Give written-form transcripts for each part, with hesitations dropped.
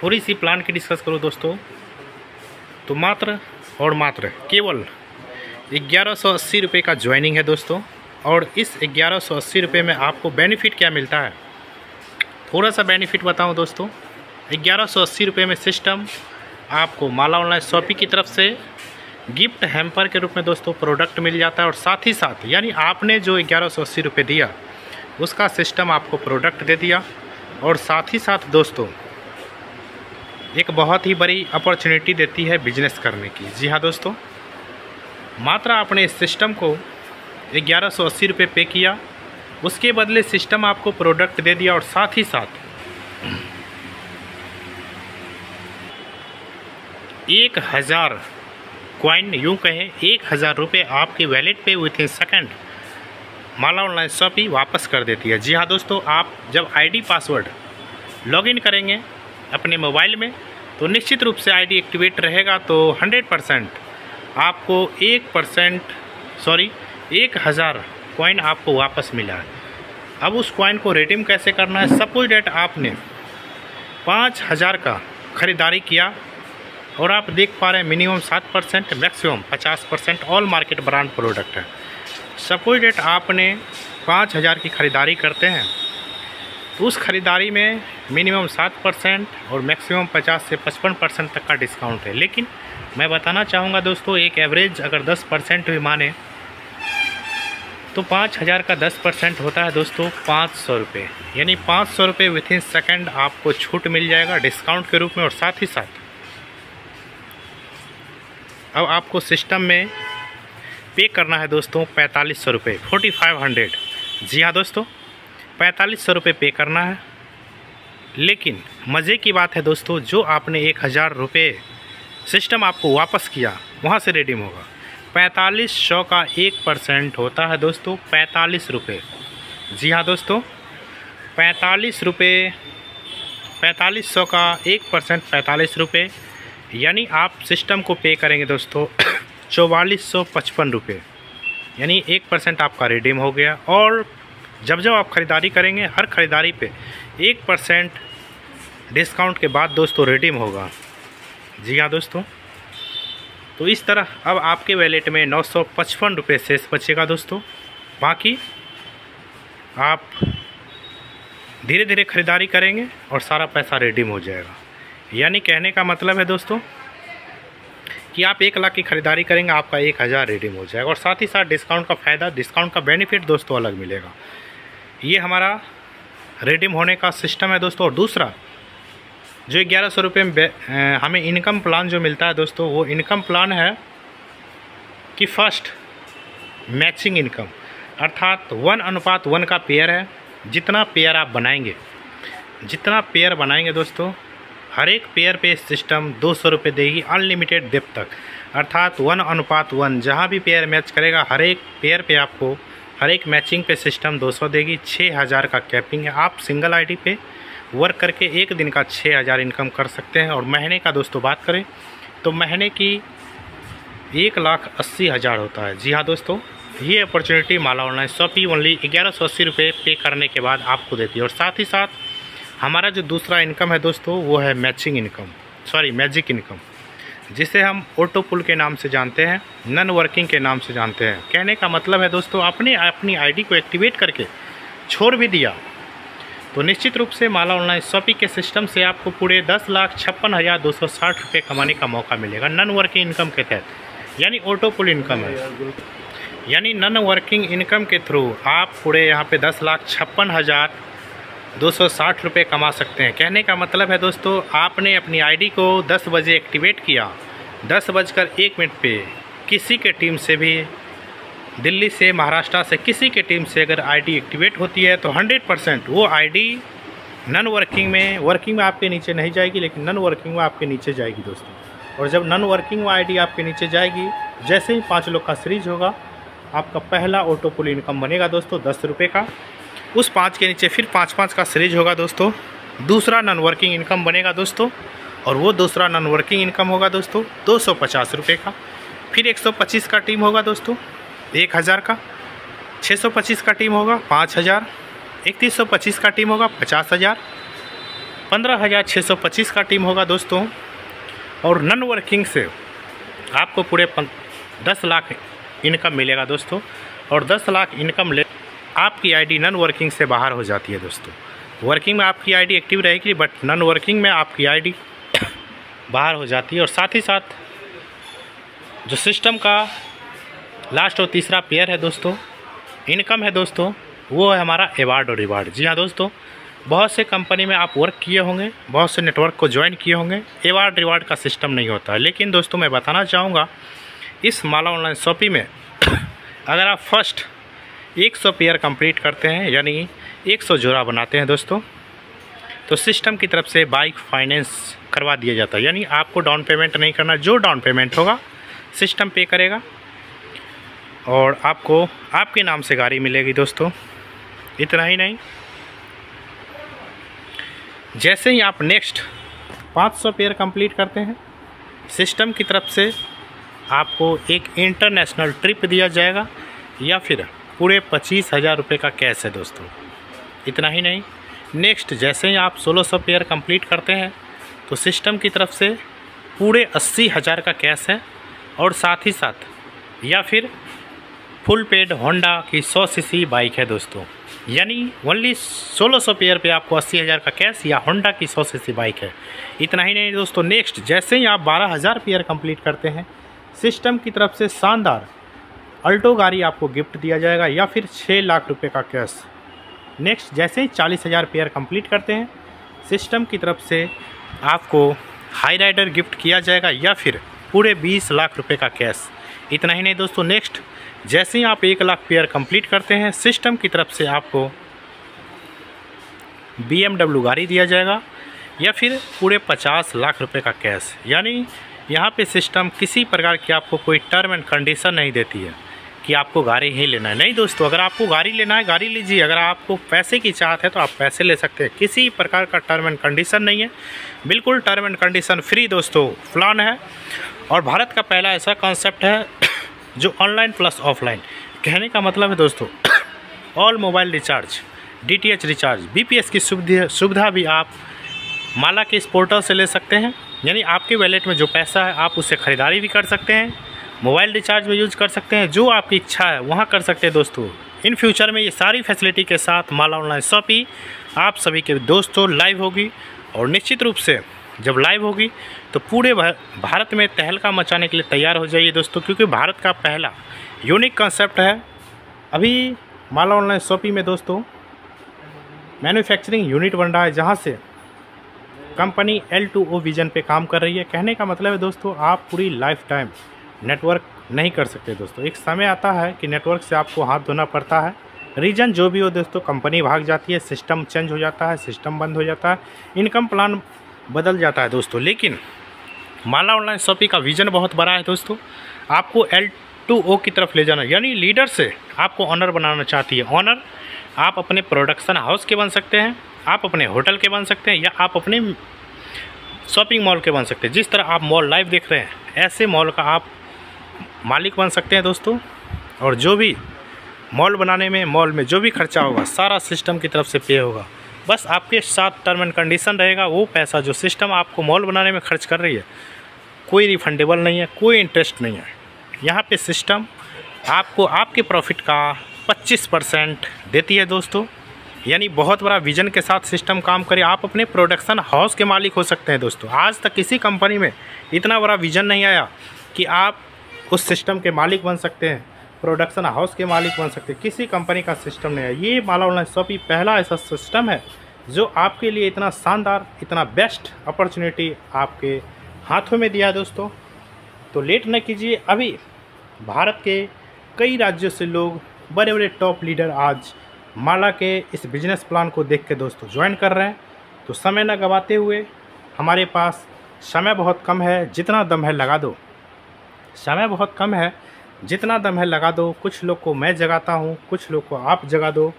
थोड़ी सी प्लान की डिस्कस करूँ दोस्तों, तो मात्र और मात्र केवल 1180 रुपये का ज्वाइनिंग है दोस्तों। और इस 1180 रुपये में आपको बेनिफिट क्या मिलता है, थोड़ा सा बेनिफिट बताऊं दोस्तों। 1180 रुपये में सिस्टम आपको माला ऑनलाइन शॉपिंग की तरफ से गिफ्ट हैम्पर के रूप में दोस्तों प्रोडक्ट मिल जाता है। और साथ ही साथ यानी आपने जो 1180 रुपये दिया उसका सिस्टम आपको प्रोडक्ट दे दिया। और साथ ही साथ दोस्तों एक बहुत ही बड़ी अपॉर्चुनिटी देती है बिजनेस करने की। जी हाँ दोस्तों, मात्र आपने इस सिस्टम को 1180 रुपये पे किया, उसके बदले सिस्टम आपको प्रोडक्ट दे दिया। और साथ ही साथ 1000 कॉइन, यूँ कहें 1000 रुपये आपके वैलेट पे with in second Mala online shopping वापस कर देती है। जी हाँ दोस्तों, आप जब आईडी पासवर्ड लॉगिन करेंगे अपने मोबाइल में तो निश्चित रूप से आईडी एक्टिवेट रहेगा, तो 100% आपको 1000 कॉइन आपको वापस मिला है। अब उस कॉइन को रिडीम कैसे करना है, सपोज डेट आपने 5000 का ख़रीदारी किया और आप देख पा रहे हैं minimum 7% maximum 50% all market brand product है। सपोज डेट आपने 5000 की ख़रीदारी करते हैं तो उस ख़रीदारी में मिनिमम 7% और मैक्सिमम 50 से 55% तक का डिस्काउंट है। लेकिन मैं बताना चाहूँगा दोस्तों, एक एवरेज अगर 10% भी माने तो 5000 का 10% होता है दोस्तों 500 रुपये। यानी 500 रुपये विथ इन सेकेंड आपको छूट मिल जाएगा डिस्काउंट के रूप में। और साथ ही साथ अब आपको सिस्टम में पे करना है दोस्तों 4500 रुपये, 4500। जी हाँ दोस्तों, 4500 रुपये पे करना है। लेकिन मज़े की बात है दोस्तों, जो आपने 1000 रुपये सिस्टम आपको वापस किया वहाँ से रिडीम होगा। 4500 का 1% होता है दोस्तों 45 रुपये। जी हाँ दोस्तों, 45 रुपये, 4500 का 1% 45 रुपये, यानी आप सिस्टम को पे करेंगे दोस्तों 4455 रुपये। यानी 1% आपका रिडीम हो गया। और जब आप ख़रीदारी करेंगे हर ख़रीदारी पे 1% डिस्काउंट के बाद दोस्तों रिडीम होगा। जी हाँ दोस्तों, तो इस तरह अब आपके वैलेट में 955 रुपये शेष बचेगा दोस्तों। बाकी आप धीरे धीरे ख़रीदारी करेंगे और सारा पैसा रिडीम हो जाएगा। यानी कहने का मतलब है दोस्तों कि आप 1 लाख की ख़रीदारी करेंगे, आपका 1000 रिडीम हो जाएगा। और साथ ही साथ डिस्काउंट का फ़ायदा, डिस्काउंट का बेनिफिट दोस्तों अलग मिलेगा। ये हमारा रिडीम होने का सिस्टम है दोस्तों। और दूसरा जो 1100 रुपये में हमें इनकम प्लान जो मिलता है दोस्तों, वो इनकम प्लान है कि फर्स्ट मैचिंग इनकम, अर्थात 1:1 का पेयर है। जितना पेयर आप बनाएंगे दोस्तों, हर एक पेयर पे सिस्टम 200 रुपये देगी अनलिमिटेड डेप्थ तक। अर्थात 1:1 जहाँ भी पेयर मैच करेगा हर एक पेयर पे आपको हर एक मैचिंग पे सिस्टम 200 देगी। 6000 का कैपिंग है। आप सिंगल आईडी पे वर्क करके एक दिन का 6000 इनकम कर सकते हैं। और महीने का दोस्तों बात करें तो महीने की 1,80,000 होता है। जी हाँ दोस्तों, ये अपॉर्चुनिटी माला ऑनलाइन शॉपिंग ओनली 1180 रुपये पे करने के बाद आपको देती है। और साथ ही साथ हमारा जो दूसरा इनकम है दोस्तों, वो है मैचिंग इनकम, मैजिक इनकम, जिसे हम ऑटो पुल के नाम से जानते हैं, नन वर्किंग के नाम से जानते हैं। कहने का मतलब है दोस्तों, आपने अपनी आईडी को एक्टिवेट करके छोड़ भी दिया तो निश्चित रूप से माला ऑनलाइन शॉपिंग के सिस्टम से आपको पूरे 10,56,260 रुपये कमाने का मौका मिलेगा नन वर्किंग इनकम के तहत। यानी ऑटो पुल इनकम है, यानी नन वर्किंग इनकम के थ्रू आप पूरे यहाँ पे 10,56,260 रुपये कमा सकते हैं। कहने का मतलब है दोस्तों, आपने अपनी आईडी को 10 बजे एक्टिवेट किया, 10:01 पे किसी के टीम से भी, दिल्ली से, महाराष्ट्र से किसी के टीम से अगर आईडी एक्टिवेट होती है तो 100% वो आईडी नन वर्किंग में आपके नीचे नहीं जाएगी, लेकिन नन वर्किंग में आपके नीचे जाएगी दोस्तों। और जब नन वर्किंग में आईडी आपके नीचे जाएगी, जैसे ही 5 लोग का सीरीज होगा, आपका पहला ऑटो पुल इनकम बनेगा दोस्तों 10 रुपये का। उस 5 के नीचे फिर 5-5 का सीरीज होगा दोस्तों, दूसरा नन वर्किंग इनकम बनेगा दोस्तों। और वो दूसरा नन वर्किंग इनकम होगा दोस्तों 250 रुपये का। फिर 125 का टीम होगा दोस्तों 1000 का, 625 का टीम होगा 5000, 3125 का टीम होगा 50,000, 15,625 का टीम होगा दोस्तों। और नॉन वर्किंग से आपको पूरे 10 लाख इनकम मिलेगा दोस्तों। और 10 लाख इनकम ले आपकी आईडी नॉन वर्किंग से बाहर हो जाती है दोस्तों। वर्किंग में आपकी आईडी एक्टिव रहेगी, बट नॉन वर्किंग में आपकी आईडी बाहर हो जाती है। और साथ ही साथ जो सिस्टम का लास्ट और तीसरा पेयर है दोस्तों, इनकम है दोस्तों, वो है हमारा अवार्ड और रिवार्ड। जी हाँ दोस्तों, बहुत से कंपनी में आप वर्क किए होंगे, बहुत से नेटवर्क को ज्वाइन किए होंगे, अवार्ड रिवार्ड का सिस्टम नहीं होता है। लेकिन दोस्तों मैं बताना चाहूँगा, इस माला ऑनलाइन शॉपिंग में अगर आप फर्स्ट 100 पेयर कंप्लीट करते हैं, यानी 100 जोड़ा बनाते हैं दोस्तों, तो सिस्टम की तरफ से बाइक फाइनेंस करवा दिया जाता है। यानी आपको डाउन पेमेंट नहीं करना, जो डाउन पेमेंट होगा सिस्टम पे करेगा और आपको आपके नाम से गाड़ी मिलेगी दोस्तों। इतना ही नहीं, जैसे ही आप नेक्स्ट 500 पेयर कंप्लीट करते हैं, सिस्टम की तरफ से आपको एक इंटरनेशनल ट्रिप दिया जाएगा या फिर पूरे 25,000 रुपये का कैश है दोस्तों। इतना ही नहीं, नेक्स्ट जैसे ही आप 1600 पेयर कंप्लीट करते हैं तो सिस्टम की तरफ से पूरे 80,000 का कैश है। और साथ ही साथ या फिर फुल पेड होंडा की 100 सीसी बाइक है दोस्तों। यानी ओनली 1600 पेयर पे आपको 80,000 का कैश या होंडा की 100 सीसी बाइक है। इतना ही नहीं दोस्तों, नेक्स्ट जैसे ही आप 12,000 पेयर कंप्लीट करते हैं, सिस्टम की तरफ से शानदार अल्टो गाड़ी आपको गिफ्ट दिया जाएगा या फिर 6 लाख रुपए का कैश। नेक्स्ट जैसे ही 40,000 पेयर कंप्लीट करते हैं, सिस्टम की तरफ से आपको हाई राइडर गिफ्ट किया जाएगा या फिर पूरे 20 लाख रुपए का कैश। इतना ही नहीं दोस्तों, नेक्स्ट जैसे ही आप 1 लाख पेयर कंप्लीट करते हैं, सिस्टम की तरफ से आपको BMW गाड़ी दिया जाएगा या फिर पूरे 50 लाख रुपए का कैश। यानी यहाँ पे सिस्टम किसी प्रकार की आपको कोई टर्म एंड कंडीशन नहीं देती है कि आपको गाड़ी ही लेना है। नहीं दोस्तों, अगर आपको गाड़ी लेना है गाड़ी लीजिए, अगर आपको पैसे की चाहत है तो आप पैसे ले सकते हैं। किसी प्रकार का टर्म एंड कंडीशन नहीं है, बिल्कुल टर्म एंड कंडीशन फ्री दोस्तों प्लान है। और भारत का पहला ऐसा कॉन्सेप्ट है जो ऑनलाइन प्लस ऑफलाइन, कहने का मतलब है दोस्तों all mobile recharge, DTH recharge, BPS की सुविधा भी आप माला के इस पोर्टल से ले सकते हैं। यानी आपके वैलेट में जो पैसा है आप उससे ख़रीदारी भी कर सकते हैं, मोबाइल रिचार्ज में यूज कर सकते हैं, जो आपकी इच्छा है वहाँ कर सकते हैं दोस्तों। इन फ्यूचर में ये सारी फैसिलिटी के साथ माला ऑनलाइन शॉपिंग आप सभी के दोस्तों लाइव होगी। और निश्चित रूप से जब लाइव होगी तो पूरे भारत में तहलका मचाने के लिए तैयार हो जाइए दोस्तों, क्योंकि भारत का पहला यूनिक कंसेप्ट है। अभी माला ऑनलाइन शॉपिंग में दोस्तों मैन्युफैक्चरिंग यूनिट बन रहा है, जहाँ से कंपनी L2O विजन पे काम कर रही है। कहने का मतलब है दोस्तों, आप पूरी लाइफ टाइम नेटवर्क नहीं कर सकते दोस्तों। एक समय आता है कि नेटवर्क से आपको हाथ धोना पड़ता है, रीजन जो भी हो दोस्तों, कंपनी भाग जाती है, सिस्टम चेंज हो जाता है, सिस्टम बंद हो जाता है, इनकम प्लान बदल जाता है दोस्तों। लेकिन माला ऑनलाइन शॉपिंग का विजन बहुत बड़ा है दोस्तों, आपको L2O की तरफ ले जाना, यानी लीडर से आपको ऑनर बनाना चाहती है। ऑनर आप अपने प्रोडक्शन हाउस के बन सकते हैं, आप अपने होटल के बन सकते हैं, या आप अपने शॉपिंग मॉल के बन सकते हैं। जिस तरह आप मॉल लाइव देख रहे हैं, ऐसे मॉल का आप मालिक बन सकते हैं दोस्तों। और जो भी मॉल बनाने में, मॉल में जो भी खर्चा होगा सारा सिस्टम की तरफ से पे होगा। बस आपके साथ टर्म एंड कंडीशन रहेगा, वो पैसा जो सिस्टम आपको मॉल बनाने में खर्च कर रही है कोई रिफंडेबल नहीं है, कोई इंटरेस्ट नहीं है। यहाँ पे सिस्टम आपको आपके प्रॉफिट का 25% देती है दोस्तों। यानी बहुत बड़ा विजन के साथ सिस्टम काम करे, आप अपने प्रोडक्शन हाउस के मालिक हो सकते हैं दोस्तों। आज तक किसी कंपनी में इतना बड़ा विजन नहीं आया कि आप उस सिस्टम के मालिक बन सकते हैं, प्रोडक्शन हाउस के मालिक बन सकते हैं। किसी कंपनी का सिस्टम नहीं है। ये माला ऑनलाइन शॉपिंग पहला ऐसा सिस्टम है जो आपके लिए इतना शानदार, इतना बेस्ट अपॉर्चुनिटी आपके हाथों में दिया है दोस्तों। तो लेट न कीजिए, अभी भारत के कई राज्यों से लोग, बड़े बड़े टॉप लीडर आज माला के इस बिजनेस प्लान को देख के दोस्तों ज्वाइन कर रहे हैं। तो समय न गवाते हुए, हमारे पास समय बहुत कम है, जितना दम है लगा दो। समय बहुत कम है, जितना दम है लगा दो। कुछ लोग को मैं जगाता हूँ, कुछ लोग को आप जगा दो।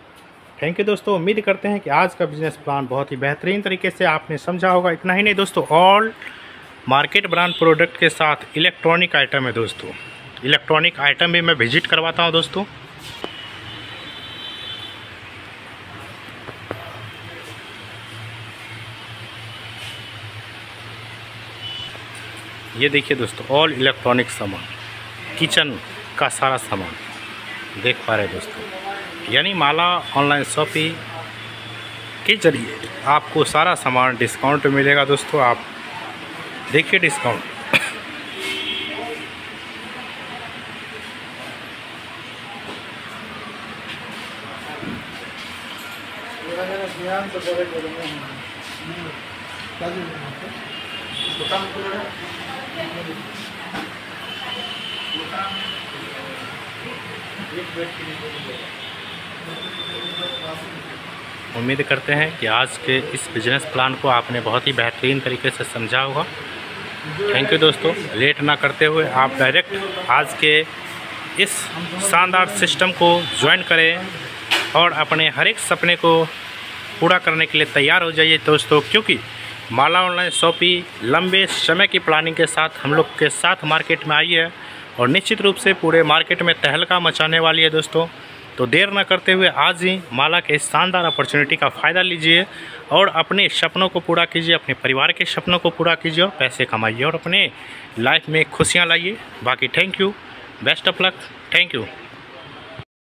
थैंक यू दोस्तों। उम्मीद करते हैं कि आज का बिजनेस प्लान बहुत ही बेहतरीन तरीके से आपने समझा होगा। इतना ही नहीं दोस्तों, ऑल मार्केट ब्रांड प्रोडक्ट के साथ इलेक्ट्रॉनिक आइटम है दोस्तों। इलेक्ट्रॉनिक आइटम भी मैं विजिट करवाता हूँ दोस्तों। ये देखिए दोस्तों, ऑल इलेक्ट्रॉनिक सामान, किचन का सारा सामान देख पा रहे हैं दोस्तों। यानी माला ऑनलाइन शॉपिंग के जरिए आपको सारा सामान डिस्काउंट मिलेगा दोस्तों। आप देखिए डिस्काउंट। उम्मीद करते हैं कि आज के इस बिजनेस प्लान को आपने बहुत ही बेहतरीन तरीके से समझा होगा। थैंक यू दोस्तों। लेट ना करते हुए आप डायरेक्ट आज के इस शानदार सिस्टम को ज्वाइन करें और अपने हर एक सपने को पूरा करने के लिए तैयार हो जाइए दोस्तों, क्योंकि माला ऑनलाइन शॉपिंग लंबे समय की प्लानिंग के साथ हम लोग के साथ मार्केट में आई है और निश्चित रूप से पूरे मार्केट में तहलका मचाने वाली है दोस्तों। तो देर न करते हुए आज ही माला के इस शानदार अपॉर्चुनिटी का फ़ायदा लीजिए और अपने सपनों को पूरा कीजिए, अपने परिवार के सपनों को पूरा कीजिए और पैसे कमाइए और अपने लाइफ में खुशियाँ लाइए। बाकी thank you, best of luck, thank you.